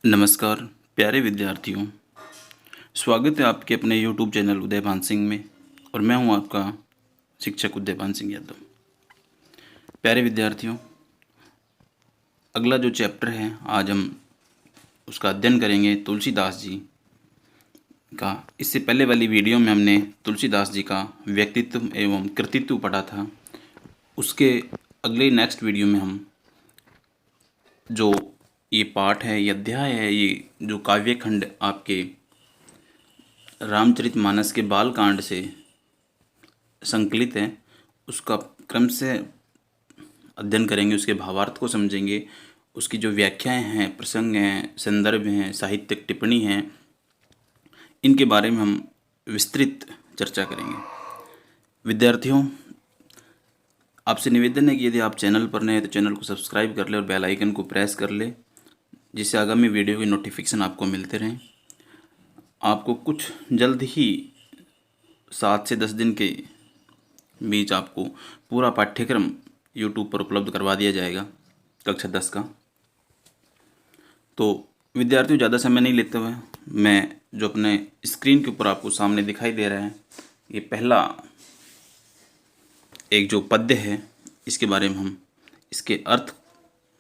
नमस्कार प्यारे विद्यार्थियों, स्वागत है आपके अपने YouTube चैनल उदयभान सिंह में। और मैं हूं आपका शिक्षक उदयभान सिंह यादव। प्यारे विद्यार्थियों, अगला जो चैप्टर है आज हम उसका अध्ययन करेंगे तुलसीदास जी का। इससे पहले वाली वीडियो में हमने तुलसीदास जी का व्यक्तित्व एवं कृतित्व पढ़ा था। उसके अगले नेक्स्ट वीडियो में हम जो ये पाठ है, ये अध्याय है, ये जो काव्य खंड आपके रामचरितमानस के बालकांड से संकलित है, उसका क्रम से अध्ययन करेंगे। उसके भावार्थ को समझेंगे, उसकी जो व्याख्याएं हैं, प्रसंग हैं, संदर्भ हैं, साहित्यिक टिप्पणी हैं, इनके बारे में हम विस्तृत चर्चा करेंगे। विद्यार्थियों, आपसे निवेदन है कि यदि आप चैनल पर नए हैं तो चैनल को सब्सक्राइब कर ले और बेल आइकन को प्रेस कर ले, जिससे आगामी वीडियो की नोटिफिकेशन आपको मिलते रहें। आपको कुछ जल्द ही 7 से 10 दिन के बीच आपको पूरा पाठ्यक्रम YouTube पर उपलब्ध करवा दिया जाएगा कक्षा 10 का। तो विद्यार्थियों, ज़्यादा समय नहीं लेते हुए मैं जो अपने स्क्रीन के ऊपर आपको सामने दिखाई दे रहा है, ये पहला एक जो पद्य है, इसके बारे में हम इसके अर्थ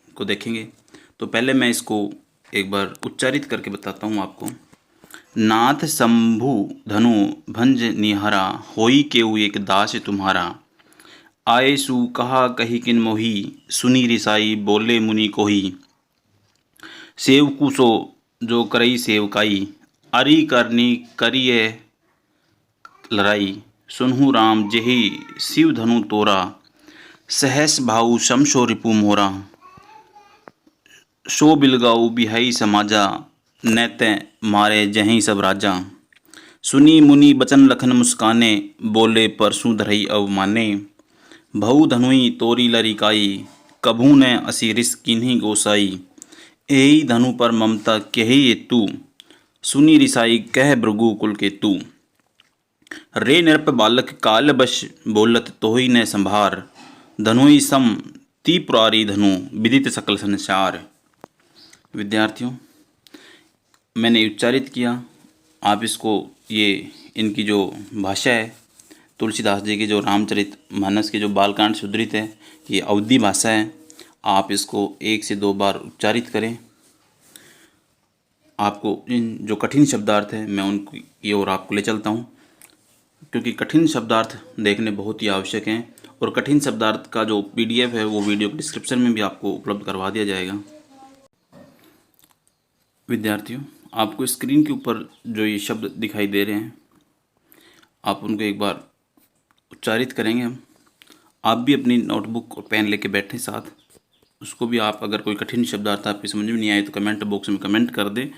को देखेंगे। तो पहले मैं इसको एक बार उच्चारित करके बताता हूँ आपको। नाथ शंभु धनु भंज निहरा, होई केउ एक दास तुम्हारा। आए सु कहा कही किन मोही, सुनी रिसाई बोले मुनि कोही। सेव कुसो जो करई सेवकाई, अरी करनी करिए लड़ाई। सुनहु राम जेहि शिव धनु तोरा, सहस भाऊ शमशो रिपु मोरा। सो बिलगाऊ बिहाई समाजा, नैते मारे जहीं सब राजा। सुनी मुनि बचन लखन मुस्काने, बोले परसु धरई अवमाने। भऊ धनुई तोरी लरिकाई, कभू न असिरिस किन्हीं गोसाई। एही धनु पर ममता कही ये तू, सुनी रिसाई कह भृगु कुल के तू। रे नृप बालक काल बश, बोलत तोहि न संभार। धनुई सम ती पुरारी धनु, विदित सकल संसार। विद्यार्थियों, मैंने उच्चारित किया, आप इसको ये इनकी जो भाषा है, तुलसीदास जी की जो रामचरितमानस के जो बालकांड से उद्धृत है, ये अवधी भाषा है। आप इसको 1 से 2 बार उच्चारित करें। आपको इन जो कठिन शब्दार्थ है, मैं उनकी ओर आपको ले चलता हूँ, क्योंकि कठिन शब्दार्थ देखने बहुत ही आवश्यक हैं। और कठिन शब्दार्थ का जो PDF है, वो वीडियो के डिस्क्रिप्शन में भी आपको उपलब्ध करवा दिया जाएगा। विद्यार्थियों, आपको स्क्रीन के ऊपर जो ये शब्द दिखाई दे रहे हैं, आप उनको एक बार उच्चारित करेंगे हम। आप भी अपनी नोटबुक और पेन लेके बैठें साथ। उसको भी आप, अगर कोई कठिन शब्दार्थ आपकी समझ में नहीं आए तो कमेंट बॉक्स में कमेंट कर दें,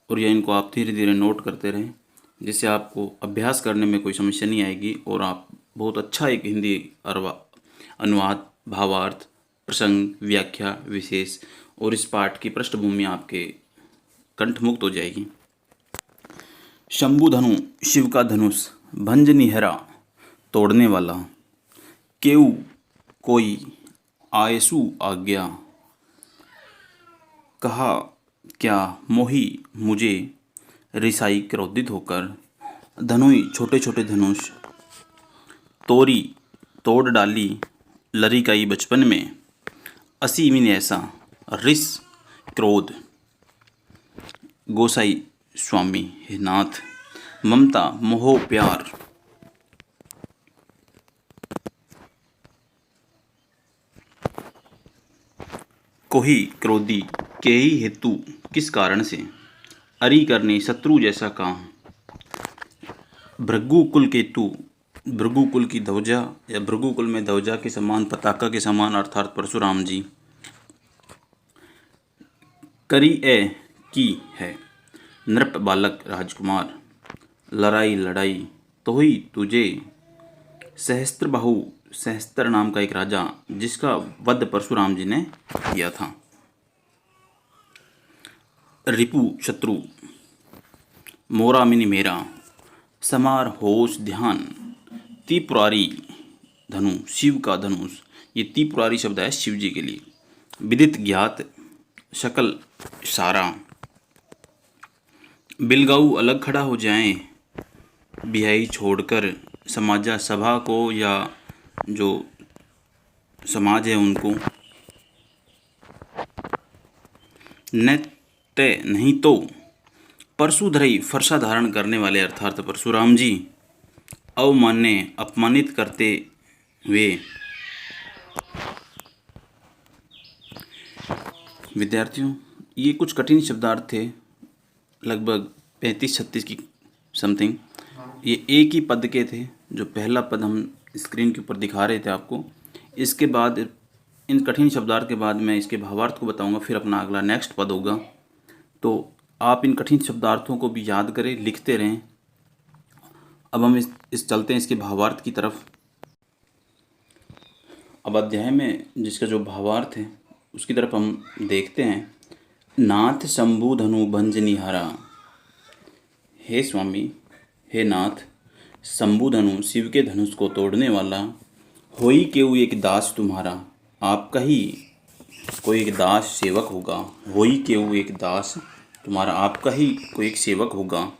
और या इनको आप धीरे धीरे नोट करते रहें, जिससे आपको अभ्यास करने में कोई समस्या नहीं आएगी और आप बहुत अच्छा एक हिंदी अनुवाद, भावार्थ, प्रसंग, व्याख्या, विशेष और इस पाठ की पृष्ठभूमि आपके कंठमुक्त हो जाएगी। शंभु धनु, शिव का धनुष, भंज निहरा, तोड़ने वाला। केउ, कोई, आयसु, आज्ञा। कहा, क्या, मोही, मुझे। रिसाई, क्रोधित होकर। धनुई, छोटे छोटे धनुष। तोरी, तोड़ डाली, लरिकाई, बचपन में। असी मीन ऐसा। रिस, क्रोध। गोसाई, स्वामी, हे नाथ। ममता, मोह, प्यार। कोही, क्रोधी। केही, हेतु, किस कारण से। अरी, करने, शत्रु जैसा काम। भृगु कुल के तू, भृगु कुल की ध्वजा या भृगु कुल में ध्वजा के समान, पताका के समान, अर्थात परशुराम जी। करी, की है। नृप, बालक, राजकुमार। लड़ाई, लड़ाई। तोहि, तुझे। सहस्त्र बाहु, सहस्त्र नाम का एक राजा, जिसका वध परशुराम जी ने किया था। रिपु, शत्रु। मोरा, मिनी, मेरा। समार, होश, ध्यान। त्रिपुरारी धनु, शिव का धनुष। ये त्रिपुरारी शब्द है शिव जी के लिए। विदित, ज्ञात। शकल, सारा। बिलगाऊ अलग खड़ा हो जाएं, बिहाई छोड़कर समाजा सभा को या जो समाज है उनको, न तय नहीं तो परशुधरई फरसा धारण करने वाले अर्थात परशुराम जी अवमान्य अपमानित करते हुए। विद्यार्थियों, ये कुछ कठिन शब्दार्थ थे, लगभग 35-36 की समथिंग। ये एक ही पद के थे। जो पहला पद हम स्क्रीन के ऊपर दिखा रहे थे आपको, इसके बाद इन कठिन शब्दार्थ के बाद मैं इसके भावार्थ को बताऊंगा, फिर अपना अगला नेक्स्ट पद होगा। तो आप इन कठिन शब्दार्थों को भी याद करें, लिखते रहें। अब हम इस चलते हैं इसके भावार्थ की तरफ। अब अध्याय में जिसका जो भावार्थ है उसकी तरफ हम देखते हैं। नाथ शंभु धनु भंजनिहारा। हे स्वामी, हे नाथ, शंभु धनु शिव के धनुष को तोड़ने वाला, होई केऊ एक दास तुम्हारा, आपका ही कोई एक दास सेवक होगा। होई केऊ एक दास तुम्हारा, आपका ही कोई एक सेवक होगा।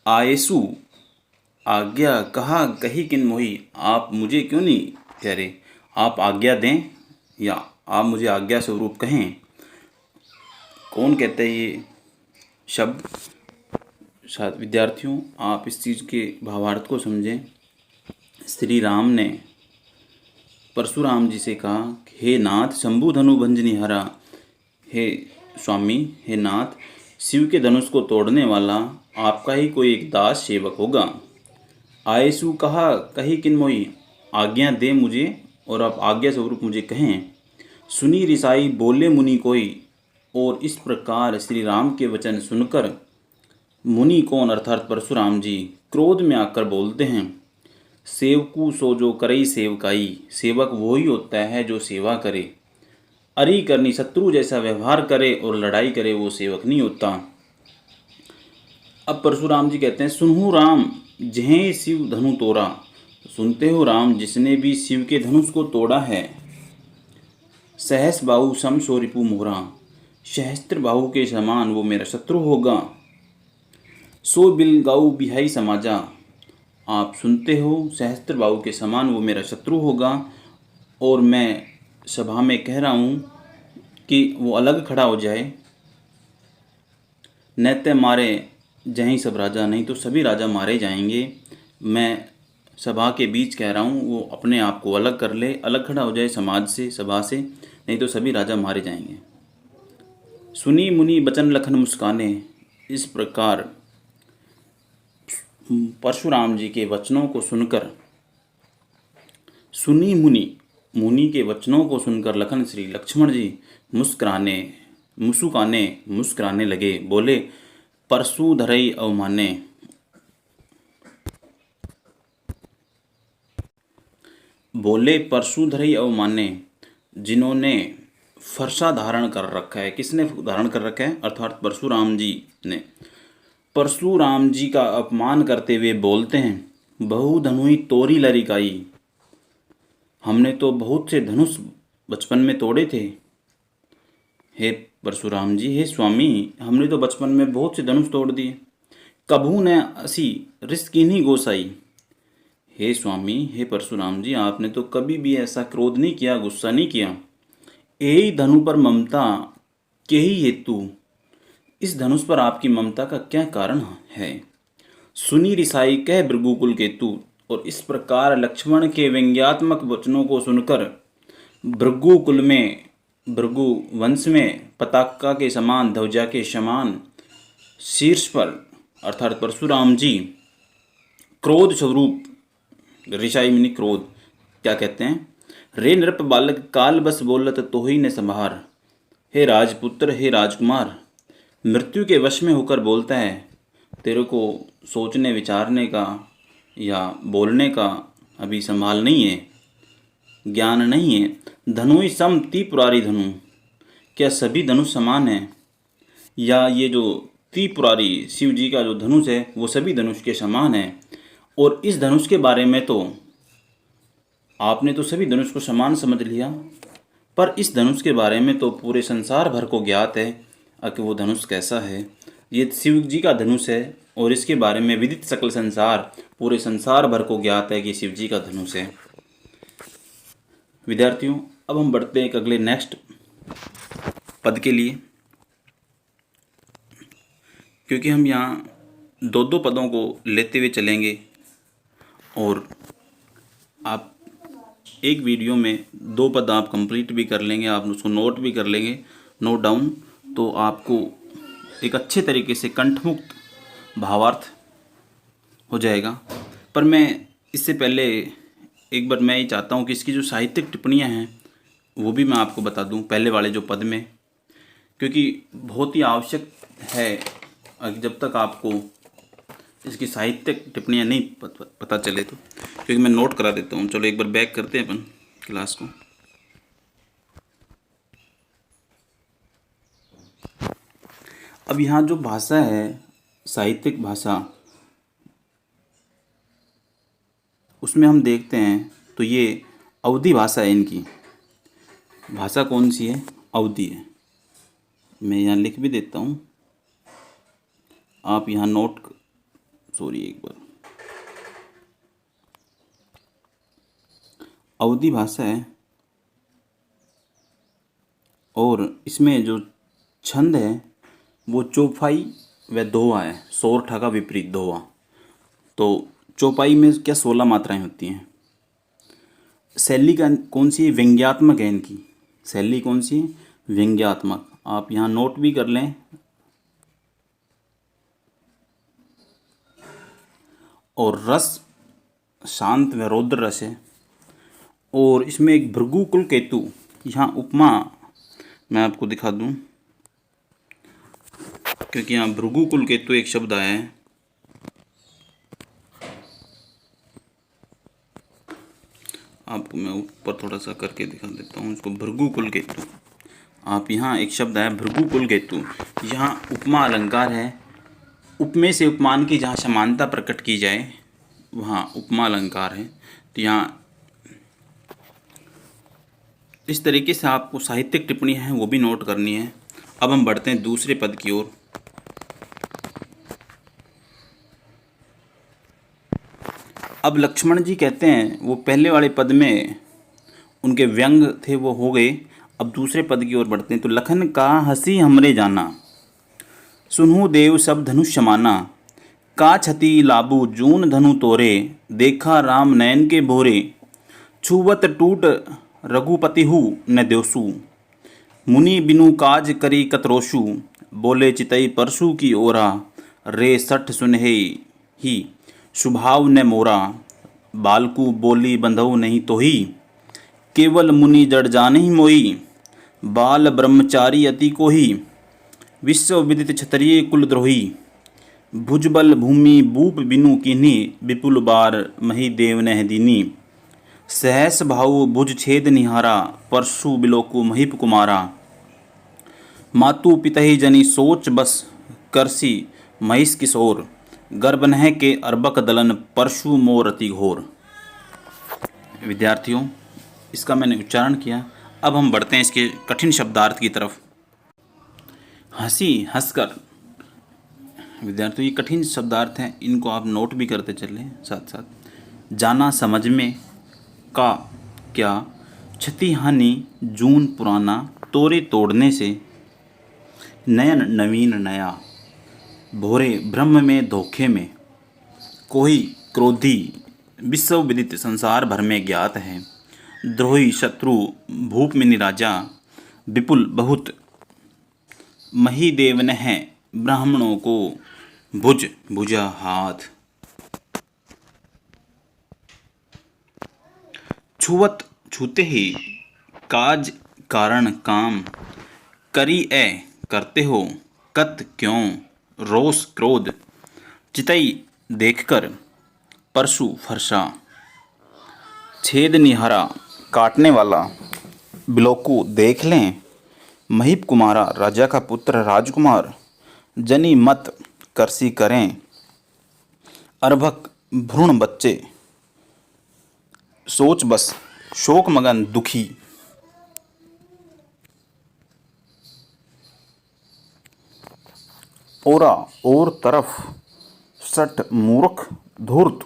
आयसु आज्ञा कहा कही किन मोही, आप मुझे क्यों नहीं कह रहे, आप आज्ञा दें या आप मुझे आज्ञा स्वरूप कहें। कौन कहते हैं ये शब्द? शायद विद्यार्थियों आप इस चीज़ के भावार्थ को समझें। श्री राम ने परशुराम जी से कहा, हे नाथ शंभु धनु भंजनिहारा, हे स्वामी, हे नाथ, शिव के धनुष को तोड़ने वाला आपका ही कोई एक दास सेवक होगा। आयसु कहा कही किन मोई, आज्ञा दे मुझे और आप आज्ञा स्वरूप मुझे कहें। सुनी रिसाई बोले मुनि कोई, और इस प्रकार श्री राम के वचन सुनकर मुनि कौन अर्थात परशुराम जी क्रोध में आकर बोलते हैं। सेवकू सो जो करई सेवकाई, सेवक वही होता है जो सेवा करे। अरी करनी शत्रु जैसा व्यवहार करे और लड़ाई करे वो सेवक नहीं होता। अब परशुराम जी कहते हैं, सुनहु राम जहें शिव धनु तोड़ा, सुनते हो राम जिसने भी शिव के धनुष को तोड़ा है। सहस बाहु सम सो रिपु मोरा, सहस्त्र बाहु के समान वो मेरा शत्रु होगा। सो बिलगाऊ बिहाई समाजा, आप सुनते हो सहस्त्र बाहु के समान वो मेरा शत्रु होगा। और मैं सभा में कह रहा हूँ कि वो अलग खड़ा हो जाए। नैत्य मारे जहीं सब राजा, नहीं तो सभी राजा मारे जाएंगे। मैं सभा के बीच कह रहा हूँ, वो अपने आप को अलग कर ले, अलग खड़ा हो जाए समाज से, सभा से, नहीं तो सभी राजा मारे जाएंगे। सुनी मुनि बचन लखन मुस्काने, इस प्रकार परशुराम जी के वचनों को सुनकर, सुनी मुनि के वचनों को सुनकर लखन श्री लक्ष्मण जी मुस्कुराने लगे। बोले, परशुधरई अवमाने, बोले परशुधरई अवमाने, जिन्होंने फरसा धारण कर रखा है। किसने धारण कर रखा है? अर्थात परशुराम जी ने। परशुराम जी का अपमान करते हुए बोलते हैं, बहु धनुई तोरी लरिकाई, हमने तो बहुत से धनुष बचपन में तोड़े थे। हे परशुराम जी, हे स्वामी, हमने तो बचपन में बहुत से धनुष तोड़ दिए। कभू न असी रिश्त किन्हीं गोसाई, हे स्वामी, हे परशुराम जी, आपने तो कभी भी ऐसा क्रोध नहीं किया, गुस्सा नहीं किया। यही धनु पर ममता के ही हेतु, इस धनुष पर आपकी ममता का क्या कारण है। सुनी रिसाई कह भृगुकुल केतु, और इस प्रकार लक्ष्मण के व्यंग्यात्मक वचनों को सुनकर भृगुकुल में, भृगु वंश में पताका के समान, ध्वजा के समान शीर्ष पर अर्थात परशुराम जी क्रोध स्वरूप, रिसाई मिनी क्रोध, क्या कहते हैं, रे नृप बालक काल बस बोलत तोहि ने संभार, हे राजपुत्र, हे राजकुमार, मृत्यु के वश में होकर बोलता है, तेरे को सोचने विचारने का या बोलने का अभी संभाल नहीं है, ज्ञान नहीं है। धनुई सम त्रिपुरारी धनु, क्या सभी धनुष समान हैं, या ये जो त्रिपुरारी शिव जी का जो धनुष है वो सभी धनुष के समान है। और इस धनुष के बारे में तो आपने तो सभी धनुष को समान समझ लिया, पर इस धनुष के बारे में तो पूरे संसार भर को ज्ञात है कि वो धनुष कैसा है। ये शिव जी का धनुष है और इसके बारे में विदित सकल संसार, पूरे संसार भर को ज्ञात है कि शिव जी का धनुष है। विद्यार्थियों, अब हम बढ़ते हैं एक अगले नेक्स्ट पद के लिए, क्योंकि हम यहाँ दो दो पदों को लेते हुए चलेंगे और आप एक वीडियो में दो पद आप कंप्लीट भी कर लेंगे, आप उसको नोट भी कर लेंगे, नोट डाउन, तो आपको एक अच्छे तरीके से कंठमुक्त भावार्थ हो जाएगा। पर मैं इससे पहले एक बार मैं ये चाहता हूँ कि इसकी जो साहित्यिक टिप्पणियाँ हैं वो भी मैं आपको बता दूँ पहले वाले जो पद में, क्योंकि बहुत ही आवश्यक है। जब तक आपको इसकी साहित्यिक टिप्पणियाँ नहीं पता चले तो, क्योंकि मैं नोट करा देता हूँ। चलो एक बार बैक करते हैं अपन क्लास को। अब यहाँ जो भाषा है, साहित्यिक भाषा, उसमें हम देखते हैं तो ये अवधी भाषा है। इनकी भाषा कौन सी है? अवधी है। मैं यहाँ लिख भी देता हूँ, आप यहाँ नोट, सॉरी एक बार, अवधी भाषा है और इसमें जो छंद है वो चौपाई व दोहा है, सोरठा का विपरीत दोहा। तो चौपाई में क्या 16 मात्राएं होती हैं। शैली का कौन सी है? व्यंग्यात्मक है इनकी शैली। कौन सी है? व्यंग्यात्मक। आप यहाँ नोट भी कर लें। और रस शांत व रौद्र रस है। और इसमें एक भृगु कुल केतु, यहाँ उपमा मैं आपको दिखा दूं, क्योंकि यहाँ भृगु कुल केतु एक शब्द आया है। आपको मैं ऊपर थोड़ा सा करके दिखा देता हूँ इसको। भृगु कुल केतु, आप यहाँ एक शब्द है भृगु कुल केतु, यहाँ उपमा अलंकार है। उपमेय से उपमान की जहाँ समानता प्रकट की जाए वहाँ उपमा अलंकार है। तो यहाँ इस तरीके से आपको साहित्यिक टिप्पणियाँ हैं वो भी नोट करनी है। अब हम बढ़ते हैं दूसरे पद की ओर। अब लक्ष्मण जी कहते हैं, वो पहले वाले पद में उनके व्यंग थे वो हो गए, अब दूसरे पद की ओर बढ़ते हैं। तो लखन का हंसी हमरे जाना, सुनहु देव सब धनुष समाना, का छति लाबू जून धनु तोरे, देखा राम नयन के भोरे, छुवत टूट रघुपति हु न देवसु, मुनि बिनु काज करी कतरोषु, बोले चितई परशु की ओरा, रे सठ सुनहे ही स्वभाव न मोरा, बालकु बोली बंधउ नहीं तो ही, केवल मुनि जड़ जाने मोई, बाल ब्रह्मचारी अति को ही, विश्व विदित क्षत्रिय कुलद्रोही, भुजबल भूमि बूप बिनु किन्हीं, विपुल बार मही देव नह दीनी, सहस भाऊ भुज छेद निहारा, परशु बिलोकु महीप कुमारा, मातु पितहि जनी सोच बस, करसी महिष किशोर, गर्भनह के अर्बक दलन, परशु मोर अति घोर। विद्यार्थियों, इसका मैंने उच्चारण किया। अब हम बढ़ते हैं इसके कठिन शब्दार्थ की तरफ। हंसी हंसकर, विद्यार्थियों ये कठिन शब्दार्थ हैं, इनको आप नोट भी करते चलें साथ साथ। जाना समझ में, का क्या, क्षति हानि जून पुराना, तोरे तोड़ने से, नयन नवीन नया, भोरे ब्रह्म में धोखे में, कोई क्रोधी विश्व विदित संसार भर में ज्ञात है, द्रोही शत्रु भूप में निराजा, विपुल बहुत मही देवन है, ब्राह्मणों को भुज भुजा हाथ, छुवत छूते ही, काज कारण काम, करी ए करते हो, कत क्यों, रोष क्रोध, चितई देखकर, परशु फरसा, छेद निहारा काटने वाला, बिलोकु देख लें, महीप कुमारा राजा का पुत्र राजकुमार, जनी मत करसी करें, अर्भक भ्रूण बच्चे, सोच बस शोक मगन दुखी, ओरा और तरफ, सट मूर्ख धूर्त।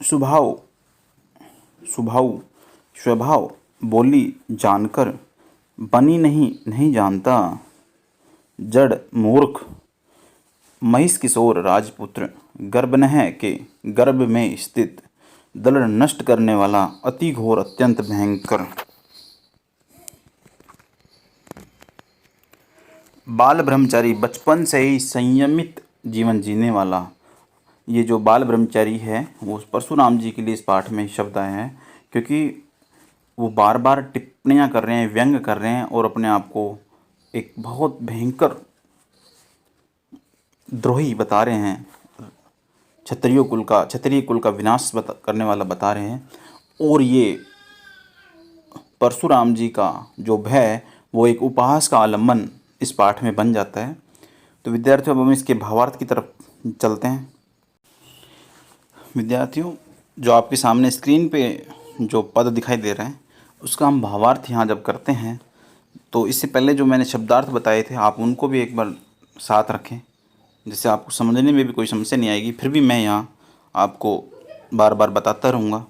स्वभाव स्वभाव स्वभाव बोली जानकर, बनी नहीं जानता, जड़ मूर्ख। महिष किशोर राजपुत्र, गर्भनह के गर्भ में स्थित, दल नष्ट करने वाला, अति घोर अत्यंत भयंकर। बाल ब्रह्मचारी, बचपन से ही संयमित जीवन जीने वाला। ये जो बाल ब्रह्मचारी है वो परशुराम जी के लिए इस पाठ में शब्द आए हैं, क्योंकि वो बार बार टिप्पणियाँ कर रहे हैं, व्यंग कर रहे हैं और अपने आप को एक बहुत भयंकर द्रोही बता रहे हैं, क्षत्रिय कुल का विनाश करने वाला बता रहे हैं। और ये परशुराम जी का जो भय वो एक उपहास का आलम्बन इस पाठ में बन जाता है। तो विद्यार्थियों, अब हम इसके भावार्थ की तरफ चलते हैं। विद्यार्थियों, जो आपके सामने स्क्रीन पे जो पद दिखाई दे रहे हैं उसका हम भावार्थ यहाँ जब करते हैं तो इससे पहले जो मैंने शब्दार्थ बताए थे आप उनको भी एक बार साथ रखें, जिससे आपको समझने में भी कोई समस्या नहीं आएगी। फिर भी मैं यहाँ आपको बार बार बताता रहूँगा,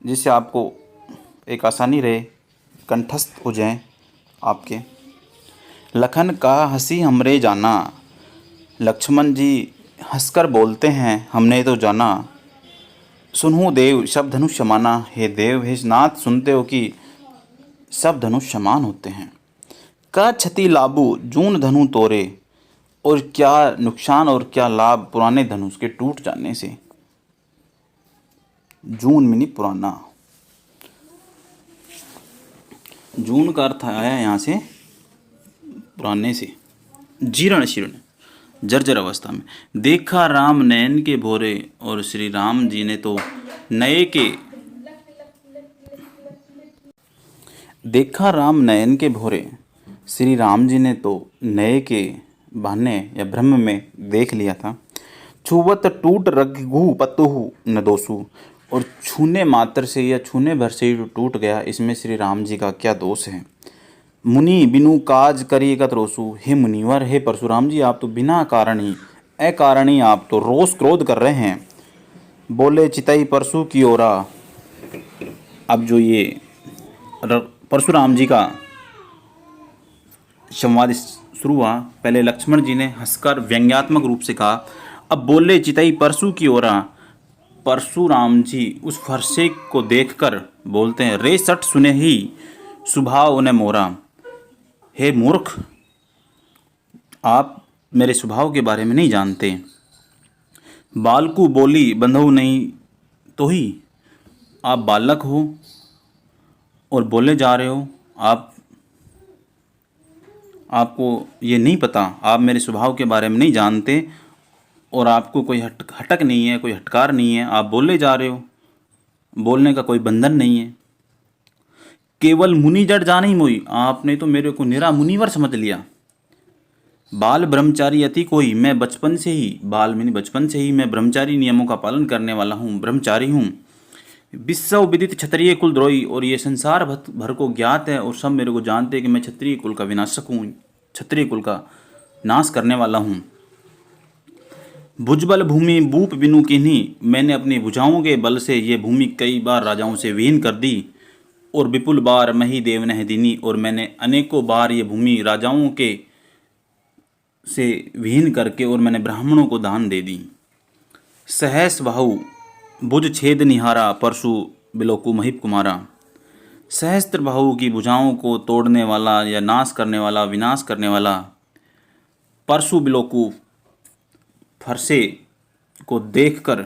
जिससे आपको एक आसानी रहे, कंठस्थ हो जाएं आपके। लखन का हंसी हमरे जाना, लक्ष्मण जी हंसकर बोलते हैं हमने तो जाना। सुनहु देव सब धनुष समाना, हे देव हे नाथ सुनते हो कि सब धनुष समान होते हैं। का क्षति लाभु जून धनु तोरे, और क्या नुकसान और क्या लाभ पुराने धनुष के टूट जाने से। जून मिनी पुराना, जून का अर्थ आया यहाँ से पुराने से। जीर्ण शीर्ण, जर्जर अवस्था में। देखा राम नयन के भोरे, और श्री राम जी ने तो नए के, देखा राम नयन के भोरे, श्री राम जी ने तो नए के बहाने या ब्रह्म में देख लिया था। छुवत टूट रघु पतुहु न दोषु, और छूने मात्र से या छूने भर से ही टूट गया, इसमें श्री राम जी का क्या दोष है। मुनि बिनु काज करिएगत रोसु, हे मुनिवर हे परशुराम जी आप तो बिना कारण ही अकारण ही आप तो रोष क्रोध कर रहे हैं। बोले चितई परशु की ओरा। अब जो ये परशुराम जी का संवाद शुरू हुआ, पहले लक्ष्मण जी ने हंसकर व्यंग्यात्मक रूप से कहा, अब बोले चितई परशु की ओरा। परशुराम जी उस फरसे को देखकर बोलते हैं, रे सट सुने ही स्वभाव ने मोरा। हे मूर्ख, आप मेरे स्वभाव के बारे में नहीं जानते। बालकू बोली बंधु नहीं तो ही, आप बालक हो और बोले जा रहे हो, आपको ये नहीं पता, आप मेरे स्वभाव के बारे में नहीं जानते और आपको कोई हटक नहीं है, कोई हटकार नहीं है, आप बोले जा रहे हो, बोलने का कोई बंधन नहीं है। केवल मुनि जड़ जान ही मोई, आपने तो मेरे को निरा मुनिवर समझ लिया। बाल ब्रह्मचारी अति कोई, मैं बचपन से ही, बाल मैंने बचपन से ही मैं ब्रह्मचारी नियमों का पालन करने वाला हूँ, ब्रह्मचारी हूँ। विश्व विदित क्षत्रिय कुल द्रोही, और ये संसार भर को ज्ञात है और सब मेरे को जानते हैं कि मैं क्षत्रिय कुल का विनाशक हूँ, क्षत्रिय कुल का नाश करने वाला हूँ। भुजबल भूमि बूप बिनु किन्हीं, मैंने अपनी भुजाओं के बल से ये भूमि कई बार राजाओं से विहीन कर दी। और विपुल बार मही देव नह दीनी, और मैंने अनेकों बार ये भूमि राजाओं के से विहीन करके और मैंने ब्राह्मणों को दान दे दी। सहस बाहु भुज छेद निहारा, परशु बिलोकु महिप कुमारा। सहस्त्र बाहु की भुजाओं को तोड़ने वाला या नाश करने वाला, विनाश करने वाला परशु बिलोकु फरसे को देखकर,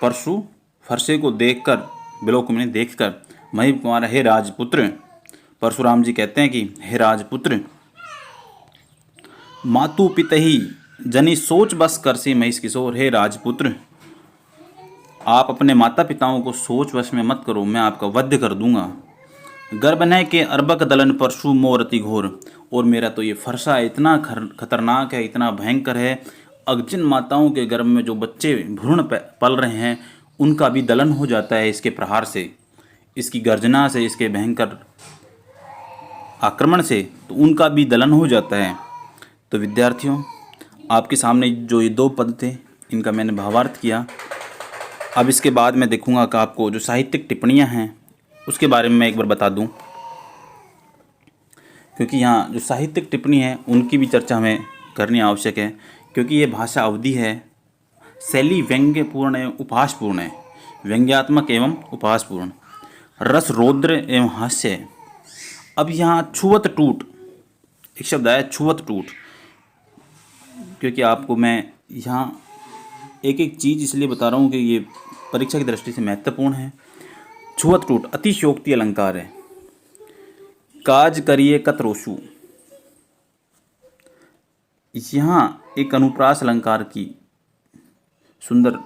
परशु फरसे को देखकर, बिलोकु में देखकर, महिप कुमार हे राजपुत्र। परशुराम जी कहते हैं कि हे राजपुत्र, मातु पितहि जनी सोच बस कर से महिष किशोर। हे राजपुत्र, आप अपने माता पिताओं को सोच वश में मत करो, मैं आपका वध कर दूंगा। गर्भनय के अर्बक दलन परशु मोर अति घोर, और मेरा तो ये फरसा इतना खतरनाक है, इतना भयंकर है, जिन माताओं के गर्भ में जो बच्चे भ्रूण पल रहे हैं उनका भी दलन हो जाता है इसके प्रहार से, इसकी गर्जना से, इसके भयंकर आक्रमण से, तो उनका भी दलन हो जाता है। तो विद्यार्थियों, आपके सामने जो ये 2 पद थे, इनका मैंने भावार्थ किया। अब इसके बाद मैं देखूंगा कि आपको जो साहित्यिक टिप्पणियां हैं उसके बारे में मैं एक बार बता दूं, क्योंकि यहाँ जो साहित्यिक टिप्पणी है उनकी भी चर्चा हमें करनी आवश्यक है, क्योंकि ये भाषा अवधि है। शैली व्यंग्यपूर्ण एवं उपहासपूर्ण है, व्यंग्यात्मक एवं उपहासपूर्ण, रस रौद्र एवं हास्य है। अब यहाँ छुवत टूट एक शब्द आया, छुवत टूट, क्योंकि आपको मैं यहाँ एक एक चीज़ इसलिए बता रहा हूँ कि ये परीक्षा की दृष्टि से महत्वपूर्ण है। छुवत टूट अतिशयोक्ति अलंकार है। काज करिए कत रोशु, यहाँ एक अनुप्रास अलंकार की सुंदर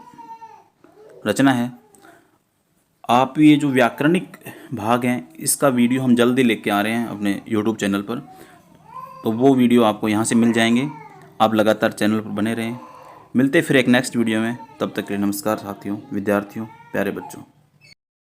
रचना है। आप ये जो व्याकरणिक भाग हैं इसका वीडियो हम जल्दी लेके आ रहे हैं अपने YouTube चैनल पर, तो वो वीडियो आपको यहाँ से मिल जाएंगे। आप लगातार चैनल पर बने रहें। मिलते फिर एक नेक्स्ट वीडियो में, तब तक के लिए नमस्कार साथियों, विद्यार्थियों, प्यारे बच्चों।